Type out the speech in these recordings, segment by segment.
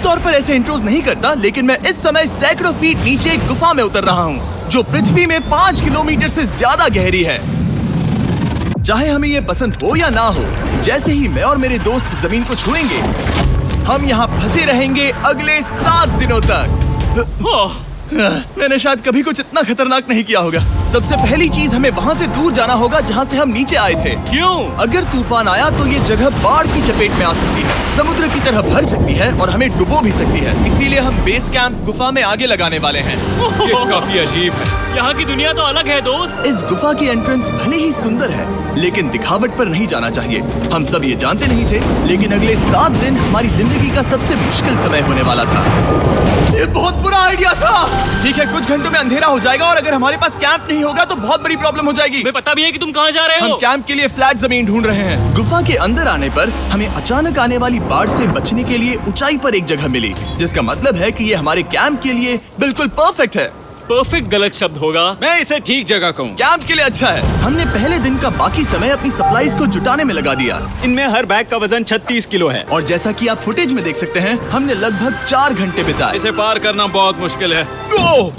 तौर पर ऐसे इंट्रोज नहीं करता, लेकिन मैं इस समय सैकड़ों फीट नीचे एक गुफा में उतर रहा हूँ जो पृथ्वी में 5 किलोमीटर से ज्यादा गहरी है। चाहे हमें ये पसंद हो या ना हो, जैसे ही मैं और मेरे दोस्त जमीन को छुएंगे, हम यहाँ फंसे रहेंगे अगले 7 दिनों तक। मैंने शायद कभी कुछ इतना खतरनाक नहीं किया होगा। सबसे पहली चीज, हमें वहाँ से दूर जाना होगा जहाँ से हम नीचे आए थे। क्यों? अगर तूफान आया तो ये जगह बाढ़ की चपेट में आ सकती है, समुद्र की तरह भर सकती है और हमें डुबो भी सकती है। इसीलिए हम बेस कैंप गुफा में आगे लगाने वाले हैं। ये काफी अजीब है। यहाँ की दुनिया तो अलग है दोस्त। इस गुफा की एंट्रेंस भले ही सुंदर है, लेकिन दिखावट पर नहीं जाना चाहिए। हम सब ये जानते नहीं थे, लेकिन अगले 7 दिन हमारी जिंदगी का सबसे मुश्किल समय होने वाला था। ये बहुत बुरा आइडिया था। ठीक है, कुछ घंटों में अंधेरा हो जाएगा और अगर हमारे पास कैंप नहीं होगा तो बहुत बड़ी प्रॉब्लम हो जाएगी। हमें पता भी है कि तुम कहाँ जा रहे हो। हम कैंप के लिए फ्लैट जमीन ढूंढ रहे हैं। गुफा के अंदर आने पर हमें अचानक आने वाली बाढ़ से बचने के लिए ऊंचाई पर एक जगह मिली, जिसका मतलब है कि ये हमारे कैंप के लिए बिल्कुल परफेक्ट है। परफेक्ट गलत शब्द होगा। मैं इसे ठीक जगह कहूँ। कैंप के लिए अच्छा है। हमने पहले दिन का बाकी समय अपनी सप्लाईज को जुटाने में लगा दिया। इनमें हर बैग का वजन 36 किलो है। और जैसा कि आप फुटेज में देख सकते हैं, हमने लगभग 4 घंटे बिताए। इसे पार करना बहुत मुश्किल है।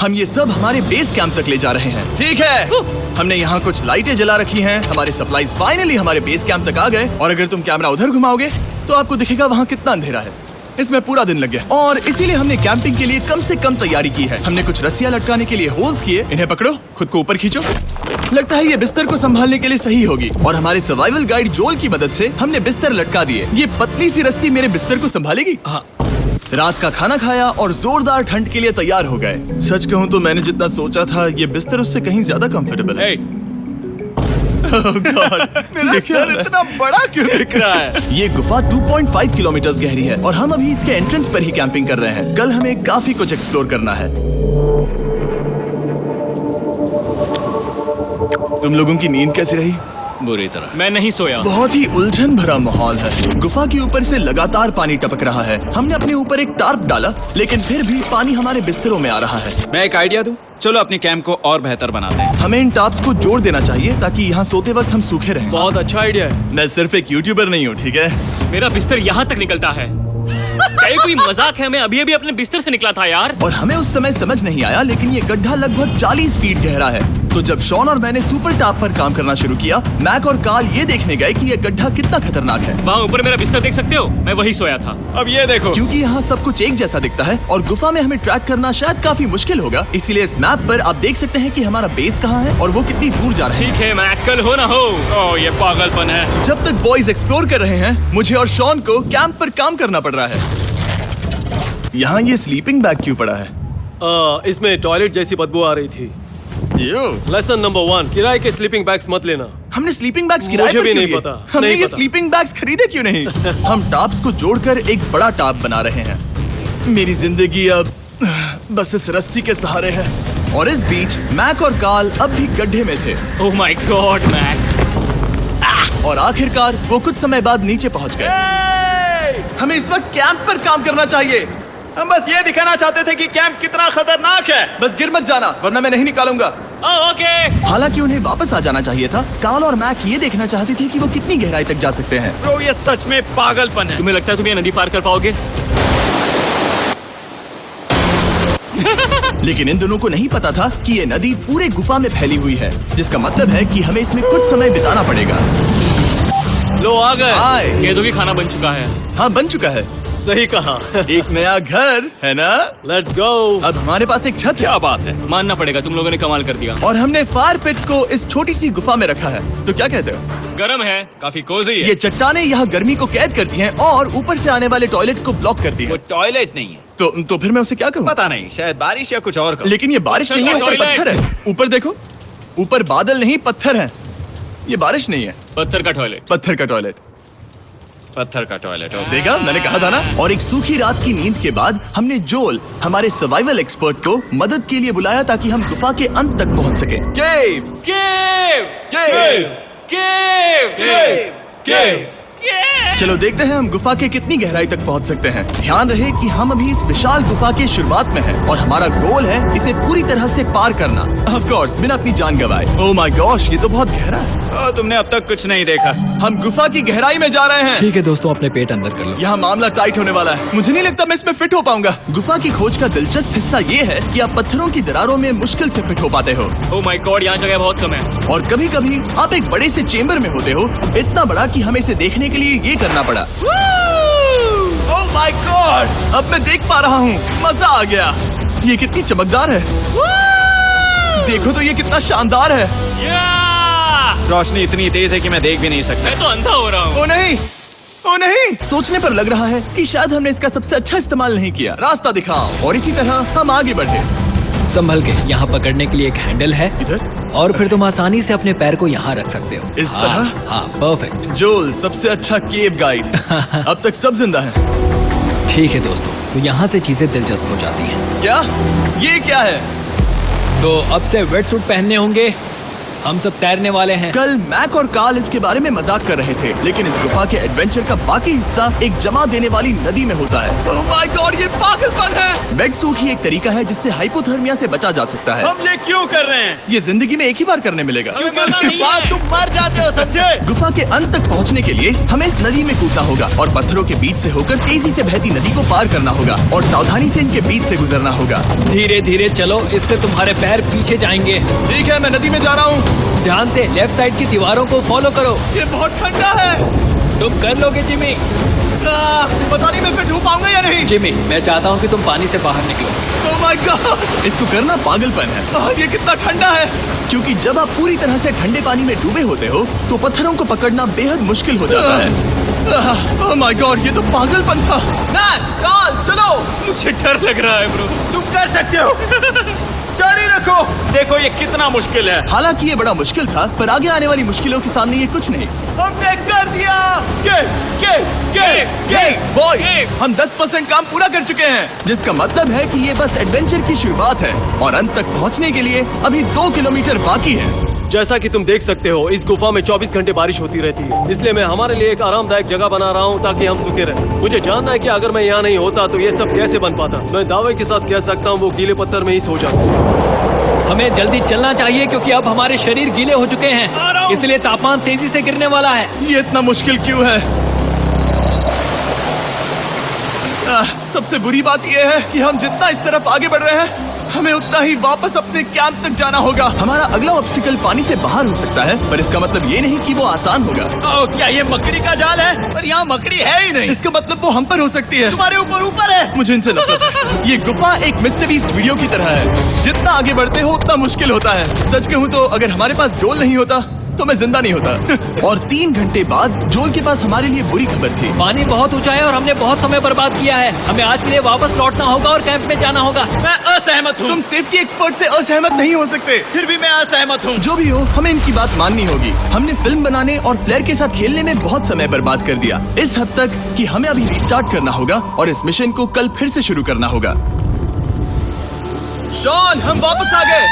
हम ये सब हमारे बेस कैंप तक ले जा रहे हैं। ठीक है, हमने यहाँ कुछ लाइटें जला रखी हैं। हमारे सप्लाईज फाइनली हमारे बेस कैंप तक आ गए। और अगर तुम कैमरा उधर घुमाओगे तो आपको दिखेगा वहाँ कितना अंधेरा है। इसमें पूरा दिन लग गया और इसीलिए हमने कैंपिंग के लिए कम से कम तैयारी की है। हमने कुछ रस्सियां लटकाने के लिए होल्स किए। इन्हें पकड़ो, खुद को ऊपर खींचो। लगता है ये बिस्तर को संभालने के लिए सही होगी। और हमारे सर्वाइवल गाइड जोल की मदद से हमने बिस्तर लटका दिए। ये पतली सी रस्सी मेरे बिस्तर को संभालेगी। हाँ। रात का खाना खाया और जोरदार ठंड के लिए तैयार हो गए। सच कहूँ तो मैंने जितना सोचा था, ये बिस्तर उससे कहीं ज्यादा कंफर्टेबल है। Oh God, मेरा सर इतना बड़ा क्यों दिख रहा है? ये गुफा 2.5 किलोमीटर गहरी है और हम अभी इसके एंट्रेंस पर ही कैंपिंग कर रहे हैं। कल हमें काफी कुछ एक्सप्लोर करना है। तुम लोगों की नींद कैसी रही? बुरी तरह। मैं नहीं सोया। बहुत ही उलझन भरा माहौल है। गुफा के ऊपर से लगातार पानी टपक रहा है। हमने अपने ऊपर एक टार्प डाला, लेकिन फिर भी पानी हमारे बिस्तरों में आ रहा है। मैं एक आइडिया दूं? चलो अपने कैंप को और बेहतर बनाते हैं। हमें इन टार्प्स को जोड़ देना चाहिए ताकि यहाँ सोते वक्त हम सूखे रहें। बहुत अच्छा आइडिया है। मैं सिर्फ एक यूट्यूबर नहीं हूँ, ठीक है? मेरा बिस्तर यहाँ तक निकलता है। क्या कोई मजाक है? मैं अभी अभी अपने बिस्तर से निकला था यार। और हमें उस समय समझ नहीं आया, लेकिन ये गड्ढा लगभग 40 फीट गहरा है। तो जब शॉन और मैंने सुपर टॉप पर काम करना शुरू किया, मैक और कार्ल ये देखने गए कि ये गड्ढा कितना खतरनाक है। वहाँ ऊपर मेरा बिस्तर देख सकते हो? मैं वही सोया था। अब ये देखो। क्योंकि यहाँ सब कुछ एक जैसा दिखता है और गुफा में हमें ट्रैक करना शायद काफी मुश्किल होगा, इसीलिए इस मैप पर आप देख सकते हैं कि हमारा बेस कहाँ है और वो कितनी दूर जा रहा है। ठीक है, मैक कल हो ना हो। ओह, ये पागलपन है। जब तक बॉयज एक्सप्लोर कर रहे हैं, मुझे और शॉन को कैंप पर काम करना पड़ रहा है। यहाँ ये स्लीपिंग बैग क्यों पड़ा है? इसमें टॉयलेट जैसी बदबू आ रही थी। लेसन नंबर 1, किराए के स्लीपिंग बैग्स मत लेना। हमने स्लीपिंग बैग्स किराए मुझे पर भी क्यों नहीं लिए? पता। हमने नहीं ये पता। स्लीपिंग बैग्स खरीदे क्यों नहीं? हम टॉप्स को जोड़कर एक बड़ा टॉप बना रहे हैं। मेरी जिंदगी अब बस इस रस्सी के सहारे है। और इस बीच मैक और कार्ल अब भी गड्ढे में थे। Oh my God Mac. और आखिरकार वो कुछ समय बाद नीचे पहुंच गए। हमें इस वक्त कैंप पर काम करना चाहिए। हम बस ये दिखाना चाहते थे कि कैंप कितना खतरनाक है। बस गिर मत जाना, वरना मैं नहीं निकालूंगा। ओके। हालांकि उन्हें वापस आ जाना चाहिए था। कार्ल और मैक ये देखना चाहते थे कि वो कितनी गहराई तक जा सकते हैं। ब्रो, ये सच में पागलपन है। तुम्हें लगता है तुम ये नदी पार कर पाओगे? लेकिन इन दोनों को नहीं पता था कि ये नदी पूरे गुफा में फैली हुई है, जिसका मतलब है कि हमें इसमें कुछ समय बिताना पड़ेगा। लो आ गए। हाय। कह दो कि खाना बन चुका है। हाँ, बन चुका है। सही कहा। एक नया घर है ना? Let's go. अब हमारे पास एक छत है। क्या बात है। मानना पड़ेगा, तुम लोगों ने कमाल कर दिया। और हमने फायर पिट को इस छोटी सी गुफा में रखा है। तो क्या कहते हो? गरम है। काफी कोजी है। ये चट्टानें यहाँ गर्मी को कैद करती हैं और ऊपर से आने वाले टॉयलेट को ब्लॉक करती वो हैं। टॉयलेट नहीं है। तो फिर मैं उसे क्या कहूँ? पता नहीं, शायद बारिश या कुछ और कहूं। लेकिन ये बारिश नहीं है, ऊपर टॉयलेट। पत्थर है। ऊपर देखो, ऊपर बादल नहीं पत्थर है। ये बारिश नहीं है, पत्थर का टॉयलेट। पत्थर का टॉयलेट। पत्थर का टॉयलेट। देखा, मैंने कहा था ना। और एक सूखी रात की नींद के बाद हमने जोल, हमारे सर्वाइवल एक्सपर्ट को मदद के लिए बुलाया ताकि हम गुफा के अंत तक पहुंच सके। केव, केव, केव, केव, केव, केव। केव। चलो देखते हैं हम गुफा के कितनी गहराई तक पहुंच सकते हैं। ध्यान रहे कि हम अभी इस विशाल गुफा के शुरुआत में हैं और हमारा गोल है इसे पूरी तरह से पार करना। ऑफ कोर्स, बिना अपनी जान गंवाए। ओह माय गॉश, ये तो बहुत गहरा है। तुमने अब तक कुछ नहीं देखा। हम गुफा की गहराई में जा रहे हैं। ठीक है दोस्तों, अपने पेट अंदर कर लो। यहाँ मामला टाइट होने वाला है। मुझे नहीं लगता मैं इसमें फिट हो पाऊंगा। गुफा की खोज का दिलचस्प हिस्सा ये है कि आप पत्थरों की दरारों में मुश्किल से फिट हो पाते हो, ओह माय गॉड, यहाँ जगह बहुत कम है। और कभी कभी आप एक बड़े से चेम्बर में होते हो, इतना बड़ा कि हमें इसे देखने के लिए ये करना पड़ा। ओह माय गॉड, अब मैं देख पा रहा हूँ। मजा आ गया। ये कितनी चमकदार है। देखो तो ये कितना शानदार है। रोशनी इतनी तेज है कि मैं देख भी नहीं सकता। मैं तो अंधा हो रहा हूँ। ओ नहीं, ओ नहीं, सोचने पर लग रहा है कि शायद हमने इसका सबसे अच्छा इस्तेमाल नहीं किया। रास्ता दिखाओ। और इसी तरह हम आगे बढ़े। संभल के, यहाँ पकड़ने के लिए एक हैंडल है इधर? और फिर तुम आसानी से अपने पैर को यहाँ रख सकते हो। इस हाँ, तरह? हाँ, परफेक्ट। जोल सबसे अच्छा केव गाइड। अब तक सब जिंदा हैं। ठीक है दोस्तों, तो यहाँ से चीजें दिलचस्प हो जाती हैं। क्या? ये क्या है? तो अब से वेट सूट पहनने होंगे। हम सब तैरने वाले हैं। कल मैक और कार्ल इसके बारे में मजाक कर रहे थे, लेकिन इस गुफा के एडवेंचर का बाकी हिस्सा एक जमा देने वाली नदी में होता है। ओह माय गॉड, ये पागलपन है। वेट सूट ही एक तरीका है जिससे हाइपोथर्मिया से बचा जा सकता है। हम ये क्यों कर रहे हैं? ये जिंदगी में एक ही बार करने मिलेगा। क्योंकि उसके बाद तुम मर जाते हो, समझे? गुफा के अंत तक पहुंचने के लिए हमें इस नदी में कूदना होगा और पत्थरों के बीच से होकर तेजी से बहती नदी को पार करना होगा और सावधानी से इनके बीच से गुजरना होगा। धीरे धीरे चलो, इससे तुम्हारे पैर पीछे जाएंगे। ठीक है, मैं नदी में जा रहा हूँ। ध्यान से लेफ्ट साइड की दीवारों को फॉलो करो। ये बहुत ठंडा है। तुम कर लोगे जिमी। पता नहीं मैं फिर डूब पाऊंगा या नहीं। जिमी, मैं चाहता हूँ कि तुम पानी से बाहर निकलो। ओह माय गॉड, इसको करना पागलपन है। ये कितना ठंडा है। क्योंकि जब आप पूरी तरह से ठंडे पानी में डूबे होते हो तो पत्थरों को पकड़ना बेहद मुश्किल हो जाता है। ओह माय गॉड, ये तो पागलपन था। कार्ल, चलो। मुझे डर लग रहा है ब्रो। तुम कर सकते हो। जारी रखो। देखो ये कितना मुश्किल है। हालांकि ये बड़ा मुश्किल था, पर आगे आने वाली मुश्किलों के सामने ये कुछ नहीं। हमने कर दिया। बॉय, हम 10% काम पूरा कर चुके हैं, जिसका मतलब है कि ये बस एडवेंचर की शुरुआत है और अंत तक पहुंचने के लिए अभी 2 किलोमीटर बाकी है। जैसा कि तुम देख सकते हो, इस गुफा में 24 घंटे बारिश होती रहती है, इसलिए मैं हमारे लिए एक आरामदायक जगह बना रहा हूँ ताकि हम सूखे रहें। मुझे जानना है कि अगर मैं यहाँ नहीं होता तो ये सब कैसे बन पाता। मैं दावे के साथ कह सकता हूँ वो गीले पत्थर में ही सो जाता। हमें जल्दी चलना चाहिए क्योंकि अब हमारे शरीर गीले हो चुके हैं, इसलिए तापमान तेजी से गिरने वाला है। ये इतना मुश्किल क्यों है? सबसे बुरी बात यह है कि हम जितना इस तरफ आगे बढ़ रहे हैं, हमें उतना ही वापस अपने कैंप तक जाना होगा। हमारा अगला ऑब्स्टिकल पानी से बाहर हो सकता है, पर इसका मतलब ये नहीं कि वो आसान होगा। क्या ये मकड़ी का जाल है? पर यहाँ मकड़ी है ही नहीं। इसका मतलब वो हम पर हो सकती है। तुम्हारे ऊपर है। मुझे इनसे नफरत है। ये गुफा एक मिस्टर बीस्ट वीडियो की तरह है। जितना आगे बढ़ते हो उतना मुश्किल होता है। सच कहूँ तो अगर हमारे पास जोल नहीं होता तो मैं जिंदा नहीं होता। और 3 घंटे बाद जोल के पास हमारे लिए बुरी खबर थी। पानी बहुत ऊंचा है और हमने बहुत समय बर्बाद किया है। हमें आज के लिए वापस लौटना होगा और कैंप में जाना होगा। मैं असहमत हूँ। तुम सेफ्टी एक्सपर्ट से असहमत नहीं हो सकते। फिर भी मैं असहमत हूँ। जो भी हो, हमें इनकी बात माननी होगी। हमने फिल्म बनाने और फ्लेयर के साथ खेलने में बहुत समय बर्बाद कर दिया, इस हद तक कि हमें अभी रिस्टार्ट करना होगा और इस मिशन को कल फिर से शुरू करना होगा। शॉन, हम वापस आ गए।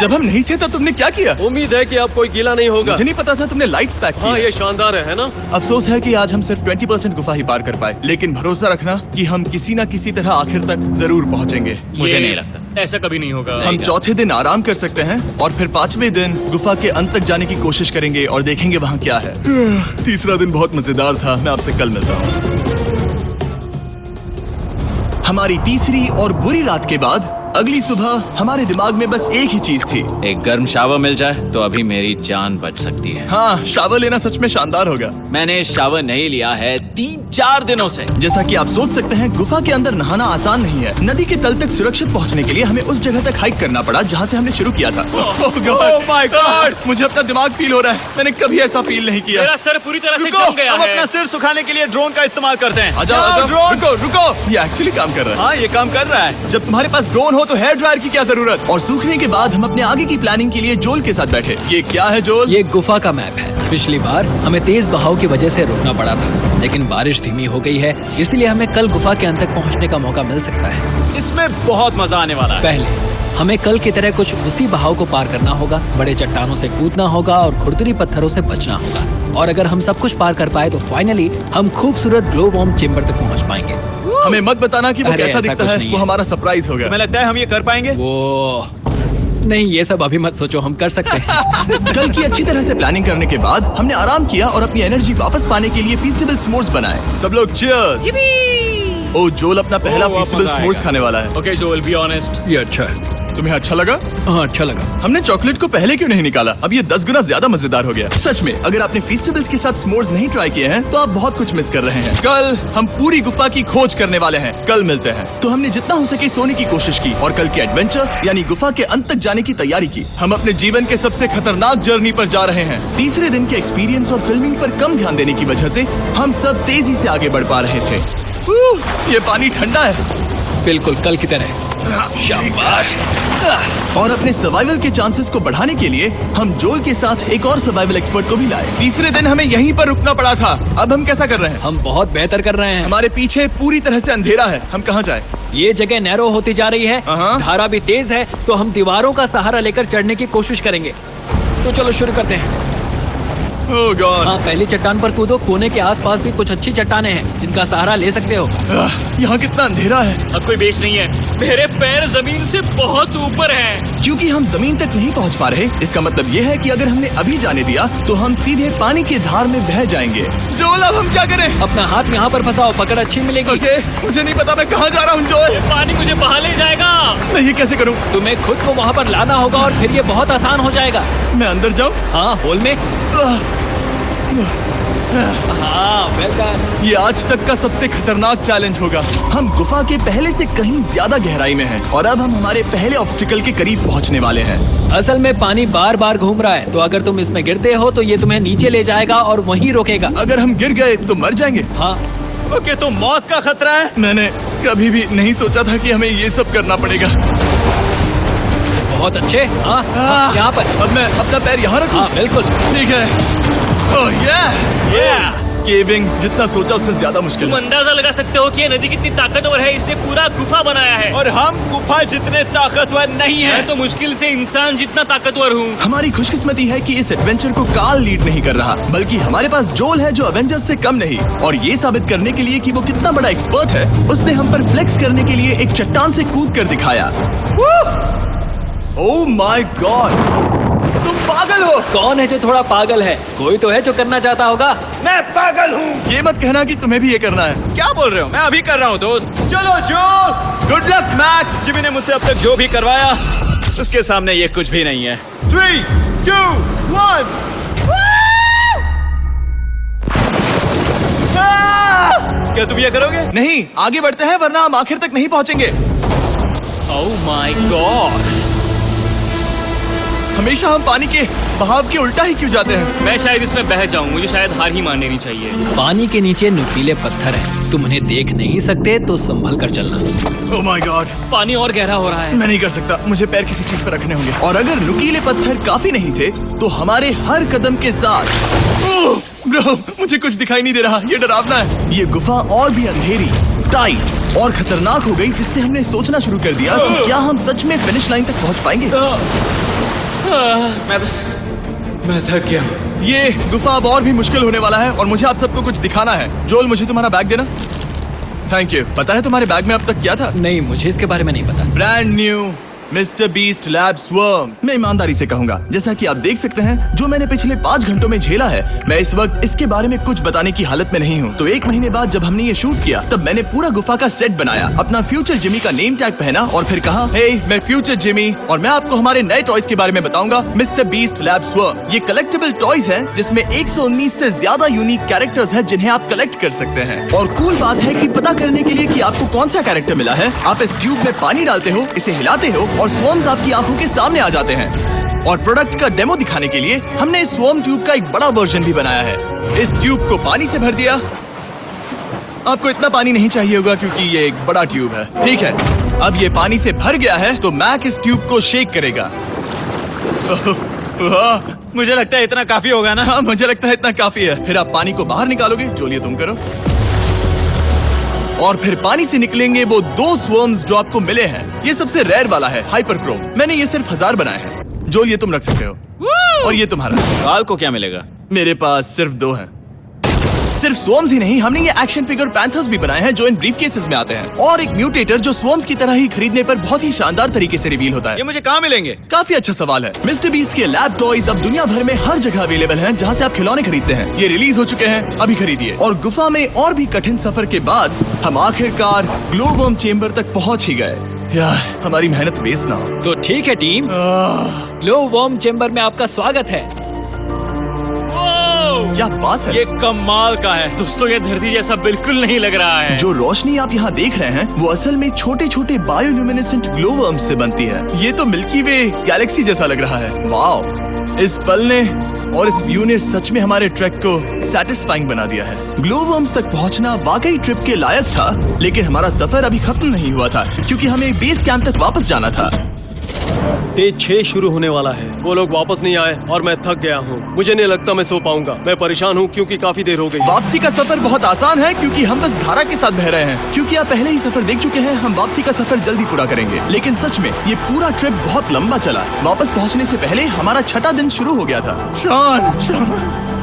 जब हम नहीं थे तब तुमने क्या किया? उम्मीद है कि अब कोई गीला नहीं होगा। मुझे नहीं पता था तुमने लाइट्स पैक की। हाँ, ये शानदार है ना? अफसोस है कि आज हम सिर्फ 20% गुफा ही पार कर पाए, लेकिन भरोसा रखना कि हम किसी न किसी तरह आखिर तक जरूर पहुंचेंगे। मुझे नहीं लगता ऐसा कभी नहीं होगा। हम चौथे दिन आराम कर सकते हैं और फिर 5वें दिन गुफा के अंत तक जाने की कोशिश करेंगे और देखेंगे वहाँ क्या है। तीसरा दिन बहुत मजेदार था। मैं आपसे कल मिलता हूँ। हमारी तीसरी और बुरी रात के बाद अगली सुबह हमारे दिमाग में बस एक ही चीज थी। एक गर्म शावर मिल जाए तो अभी मेरी जान बच सकती है। हाँ, शावर लेना सच में शानदार होगा। मैंने शावर नहीं लिया है 3-4 दिनों से। जैसा कि आप सोच सकते हैं, गुफा के अंदर नहाना आसान नहीं है। नदी के तल तक सुरक्षित पहुंचने के लिए हमें उस जगह तक हाइक करना पड़ा जहां से हमने शुरू किया था। Oh my God! मुझे अपना दिमाग फील हो रहा है। मैंने कभी ऐसा फील नहीं किया। मेरा सर पूरी तरह से रुको, जम गया हम है। अपना सिर सुखाने के लिए ड्रोन का इस्तेमाल करते हैं। आ जाओ, आ जाओ। रुको, रुको। ये एक्चुअली काम कर रहा है। हाँ, ये काम कर रहा है। जब तुम्हारे पास ड्रोन हो तो हेयर ड्रायर की क्या जरूरत। और सूखने के बाद हम अपने आगे की प्लानिंग के लिए जोल के साथ बैठे। ये क्या है जोल? ये गुफा का मैप है। पिछली बार हमें तेज बहाव की वजह से रुकना पड़ा था, लेकिन बारिश धीमी हो गई है, इसलिए हमें कल गुफा के अंत तक पहुंचने का मौका मिल सकता है। इसमें बहुत मजा आने वाला है। पहले हमें कल की तरह कुछ उसी बहाव को पार करना होगा, बड़े चट्टानों से कूदना होगा और खुरदरी पत्थरों से बचना होगा। और अगर हम सब कुछ पार कर पाए तो फाइनली हम खूबसूरत ग्लो वार्म चेम्बर तक पहुंच पाएंगे। हमें मत बताना कि वो अरे, कैसा ऐसा दिखता कुछ है। नहीं वो है। हमारा सरप्राइज होगा। तुम्हें लगता है हम ये कर पाएंगे? वो नहीं, ये सब अभी मत सोचो, हम कर सकते हैं। कल की अच्छी तरह से प्लानिंग करने के बाद हमने आराम किया और अपनी एनर्जी वापस पाने के लिए फीस्टेबल s'mores बनाए। सब लोग cheers! ओ जोल अपना पहला ओ, फीस्टेबल मजा s'mores आएगा। खाने वाला है। Okay Joel, be honest. ये अच्छा है। तुम्हें अच्छा लगा? हाँ, अच्छा लगा। हमने चॉकलेट को पहले क्यों नहीं निकाला? अब ये 10 गुना ज्यादा मजेदार हो गया। सच में, अगर आपने फीस्टेबल्स के साथ s'mores नहीं ट्राई किए हैं तो आप बहुत कुछ मिस कर रहे हैं। कल हम पूरी गुफा की खोज करने वाले हैं। कल मिलते हैं। तो हमने जितना हो सके सोने की कोशिश की और कल के एडवेंचर यानी गुफा के अंत तक जाने की तैयारी की। हम अपने जीवन के सबसे खतरनाक जर्नी पर जा रहे हैं। तीसरे दिन के एक्सपीरियंस और फिल्मिंग पर कम ध्यान देने की वजह से हम सब तेजी से आगे बढ़ पा रहे थे। ये पानी ठंडा है। बिल्कुल कल की तरह। शाबाश। और अपने सर्वाइवल के चांसेस को बढ़ाने के लिए हम जोल के साथ एक और सर्वाइवल एक्सपर्ट को भी लाए। तीसरे दिन हमें यहीं पर रुकना पड़ा था। अब हम कैसा कर रहे हैं? हम बहुत बेहतर कर रहे हैं। हमारे पीछे पूरी तरह से अंधेरा है। हम कहाँ जाएं? ये जगह नैरो होती जा रही है, हाँ। धारा भी तेज है, तो हम दीवारों का सहारा लेकर चढ़ने की कोशिश करेंगे। तो चलो शुरू करते हैं। Oh God! हाँ, पहली चट्टान पर कूदो। कोने के आसपास भी कुछ अच्छी चट्टानें हैं जिनका सहारा ले सकते हो। यहाँ कितना अंधेरा है। अब कोई बेस नहीं है। मेरे पैर जमीन से बहुत ऊपर हैं। क्योंकि हम जमीन तक नहीं पहुँच पा रहे, इसका मतलब ये है कि अगर हमने अभी जाने दिया तो हम सीधे पानी की धार में बह जाएंगे। जोल, अब हम क्या करें? अपना हाथ यहाँ पर फंसाओ, पकड़ अच्छी मिलेगी। ओके, मुझे नहीं पता मैं कहाँ जा रहा हूँ जोल। पानी मुझे बहा ले जाएगा। मैं ये कैसे करूँ? तुम्हें खुद को वहाँ पर लाना होगा और फिर ये बहुत आसान हो जाएगा। मैं अंदर जाऊँ? हाँ, होल में। हाँ, वेल डन। ये आज तक का सबसे खतरनाक चैलेंज होगा। हम गुफा के पहले से कहीं ज्यादा गहराई में हैं और अब हम हमारे पहले ऑब्स्टिकल के करीब पहुंचने वाले हैं। असल में पानी बार बार घूम रहा है, तो अगर तुम इसमें गिरते हो तो ये तुम्हें नीचे ले जाएगा और वहीं रोकेगा। अगर हम गिर गए तो मर जाएंगे। हाँ, ओके, तो मौत का खतरा है। मैंने कभी भी नहीं सोचा था कि हमें ये सब करना पड़ेगा। बहुत अच्छे। हाँ, हाँ, यहाँ पर। अब मैं अपना पैर यहाँ रखूं? हाँ, बिल्कुल। ठीक है। ओह yeah! केविंग जितना सोचा उससे ज्यादा मुश्किल तुम है। अंदाजा लगा सकते हो कि ये नदी कितनी ताकतवर है। इसने पूरा गुफा बनाया है। और हम गुफा जितने ताकतवर नहीं मैं है। तो मुश्किल से इंसान जितना ताकतवर हूँ। हमारी खुशकिस्मती है कि इस एडवेंचर को काल लीड नहीं कर रहा, बल्कि हमारे पास जोल है जो अवेंजर्स से कम नहीं। और ये साबित करने के लिए कि वो कितना बड़ा एक्सपर्ट है, उसने हम पर फ्लेक्स करने के लिए एक चट्टान से कूद कर दिखाया। ओह माय गॉड, तुम पागल हो। कौन है जो थोड़ा पागल है? कोई तो है जो करना चाहता होगा। मैं पागल हूँ। ये मत कहना कि तुम्हें भी ये करना है। क्या बोल रहे हो? मैं अभी कर रहा हूँ दोस्त। चलो जो, गुड लक मैक। जिमी ने मुझसे अब तक जो भी करवाया उसके सामने ये कुछ भी नहीं है। 3, 2, 1। क्या तुम ये करोगे? नहीं, आगे बढ़ते हैं वरना हम आखिर तक नहीं पहुंचेंगे। ओह माय गॉड, हमेशा हम पानी के बहाव के उल्टा ही क्यों जाते हैं? मैं शायद इसमें बह जाऊं। मुझे शायद हार ही मान लेनी चाहिए। पानी के नीचे नुकीले पत्थर हैं। तुम उन्हें देख नहीं सकते तो संभल कर चलना। ओह माय गॉड, पानी और गहरा हो रहा है। मैं नहीं कर सकता। मुझे पैर किसी चीज पर रखने होंगे। और अगर नुकीले पत्थर काफी नहीं थे तो हमारे हर कदम के साथ ब्रो, मुझे कुछ दिखाई नहीं दे रहा। ये डरावना है। ये गुफा और भी अंधेरी, टाइट और खतरनाक हो गई, जिससे हमने सोचना शुरू कर दिया कि क्या हम सच में फिनिश लाइन तक पहुंच पाएंगे। मैं थक गया। ये गुफा अब और भी मुश्किल होने वाला है और मुझे आप सबको कुछ दिखाना है। जोल, मुझे तुम्हारा बैग देना। Thank you. पता है तुम्हारे बैग में अब तक क्या था? नहीं, मुझे इसके बारे में नहीं पता। Brand new mister beast lab swarm. मैं ईमानदारी से कहूंगा, जैसा कि आप देख सकते हैं, जो मैंने पिछले 5 घंटों में झेला है, मैं इस वक्त इसके बारे में कुछ बताने की हालत में नहीं हूँ। तो 1 महीने बाद जब हमने ये शूट किया, तब मैंने पूरा गुफा का सेट बनाया, अपना फ्यूचर जिमी का नेम टैग पहना और फिर कहा, हे मैं फ्यूचर जिमी और मैं आपको हमारे नए टॉयज के बारे में बताऊंगा, मिस्टर बीस्ट लैब स्वर्म। ये कलेक्टेबल टॉयज हैं जिसमें 119 से ज्यादा यूनिक कैरेक्टर्स हैं जिन्हें आप कलेक्ट कर सकते हैं। और कूल बात है कि पता करने के लिए कि आपको कौन सा कैरेक्टर मिला है, आप इस ट्यूब में पानी डालते हो, इसे हिलाते हो और स्वर्म्स आपकी आंखों के सामने आ जाते हैं। और प्रोडक्ट का डेमो दिखाने के लिए हमने इस स्वॉर्म ट्यूब का एक बड़ा वर्जन भी बनाया है। इस ट्यूब को पानी से भर दिया। आपको इतना पानी नहीं चाहिए होगा क्योंकि ये एक बड़ा ट्यूब है। ठीक है, अब ये पानी से भर गया है तो मैक इस ट्यूब को शेक करेगा। मुझे लगता है इतना काफी होगा ना? हाँ, मुझे लगता है इतना काफी है। फिर आप पानी को बाहर निकालोगे। जो लिए तुम करो। और फिर पानी से निकलेंगे वो 2 स्वर्म्स जो आपको मिले हैं। ये सबसे रेयर वाला है, हाइपरक्रोम। मैंने ये सिर्फ 1000 बनाए हैं। जो ये तुम रख सकते हो। और ये तुम्हारा। काल को क्या मिलेगा? मेरे पास सिर्फ 2 हैं। सिर्फ स्वॉर्म्स ही नहीं, हमने ये एक्शन फिगर पैंथर्स भी बनाए हैं जो इन ब्रीफ केसेस में आते हैं, और एक म्यूटेटर जो स्वॉर्म्स की तरह ही खरीदने पर बहुत ही शानदार तरीके से रिवील होता ये है। मुझे कहाँ मिलेंगे? काफी अच्छा सवाल है। मिस्टर बीस्ट के लैब टॉयज अब दुनिया भर में हर जगह अवेलेबल हैं जहां से आप खिलौने खरीदते हैं। ये रिलीज हो चुके हैं, अभी खरीदिए। और गुफा में और भी कठिन सफर के बाद हम आखिरकार ग्लो वर्म चेम्बर तक पहुंच ही गए। यार, हमारी मेहनत वेस्ट ना हो। तो ठीक है टीम, ग्लो वर्म चेम्बर में आपका स्वागत है। क्या बात है, ये कमाल का है। दोस्तों ये धरती जैसा बिल्कुल नहीं लग रहा है। जो रोशनी आप यहाँ देख रहे हैं वो असल में छोटे छोटे बायोल्यूमिनेसेंट ग्लो वर्म्स से बनती है। ये तो मिल्की वे गैलेक्सी जैसा लग रहा है। वाओ, इस पल ने और इस व्यू ने सच में हमारे ट्रैक को सैटिस्फाइंग बना दिया है। ग्लो वर्म्स तक पहुंचना वाकई ट्रिप के लायक था, लेकिन हमारा सफर अभी खत्म नहीं हुआ था क्योंकि हमें बेस कैंप तक वापस जाना था। डे 6 शुरू होने वाला है। वो लोग वापस नहीं आए और मैं थक गया हूँ। मुझे नहीं लगता मैं सो पाऊंगा। मैं परेशान हूँ क्योंकि काफी देर हो गई। वापसी का सफर बहुत आसान है क्योंकि हम बस धारा के साथ बह रहे हैं। क्योंकि आप पहले ही सफर देख चुके हैं, हम वापसी का सफर जल्दी पूरा करेंगे। लेकिन सच में ये पूरा ट्रिप बहुत लंबा चला। वापस पहुंचने से पहले हमारा 6वां दिन शुरू हो गया था। शॉन,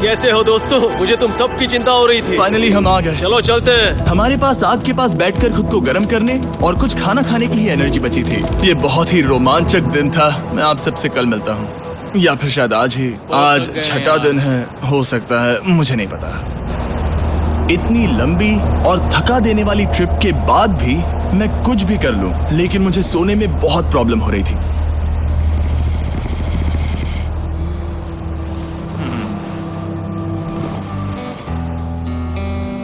कैसे हो दोस्तों? मुझे तुम सबकी चिंता हो रही थी। फाइनली हम आ गए। चलो चलते हैं। हमारे पास आग के पास बैठकर खुद को गर्म करने और कुछ खाना खाने की ही एनर्जी बची थी। ये बहुत ही रोमांचक दिन था। मैं आप सबसे कल मिलता हूँ, या फिर शायद आज ही। आज 6वां दिन है, हो सकता है, मुझे नहीं पता। इतनी लंबी और थका देने वाली ट्रिप के बाद भी मैं कुछ भी कर लूं, लेकिन मुझे सोने में बहुत प्रॉब्लम हो रही थी।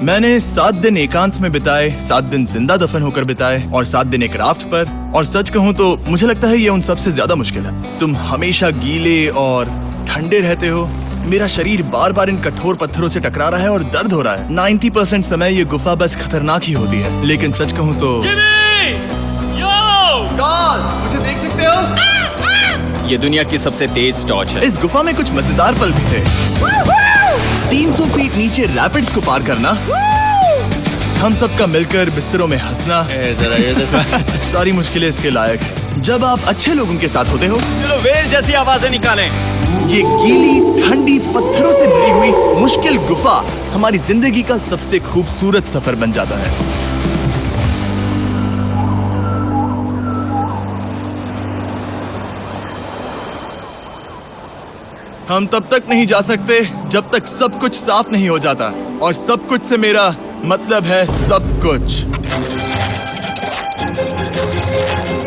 मैंने 7 दिन एकांत में बिताए, 7 दिन जिंदा दफन होकर बिताए और 7 दिन एक राफ्ट पर। और सच कहूँ तो मुझे लगता है ये उन सबसे ज्यादा मुश्किल है। तुम हमेशा गीले और ठंडे रहते हो। मेरा शरीर बार बार इन कठोर पत्थरों से टकरा रहा है और दर्द हो रहा है। 90% समय ये गुफा बस खतरनाक ही होती है। लेकिन सच कहूँ तो मुझे देख सकते हो, ये दुनिया की सबसे तेज टॉर्च है। इस गुफा में कुछ मजेदार पल भी थे। 300 फीट नीचे रैपिड्स को पार करना, हम सबका मिलकर बिस्तरों में हंसना, सारी मुश्किलें इसके लायक है जब आप अच्छे लोगों के साथ होते हो। चलो वेल जैसी आवाजें निकालें। ये गीली ठंडी पत्थरों से भरी हुई मुश्किल गुफा हमारी जिंदगी का सबसे खूबसूरत सफर बन जाता है। हम तब तक नहीं जा सकते जब तक सब कुछ साफ नहीं हो जाता, और सब कुछ से मेरा मतलब है सब कुछ।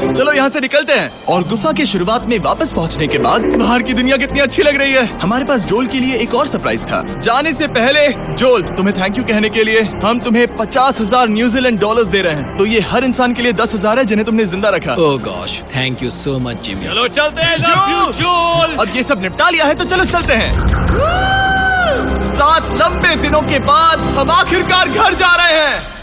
चलो यहाँ से निकलते हैं। और गुफा के शुरुआत में वापस पहुँचने के बाद बाहर की दुनिया कितनी अच्छी लग रही है। हमारे पास जोल के लिए एक और सरप्राइज था। जाने से पहले जोल, तुम्हें थैंक यू कहने के लिए हम तुम्हें 50,000 न्यूजीलैंड डॉलर्स दे रहे हैं। तो ये हर इंसान के लिए 10,000 है जिन्हें तुमने जिंदा रखा। Oh gosh, thank you so much Jimmy. चलो चलते हैं जोल। अब ये सब निपटा लिया है तो चलो चलते हैं। 7 लंबे दिनों के बाद हम आखिरकार घर जा रहे हैं।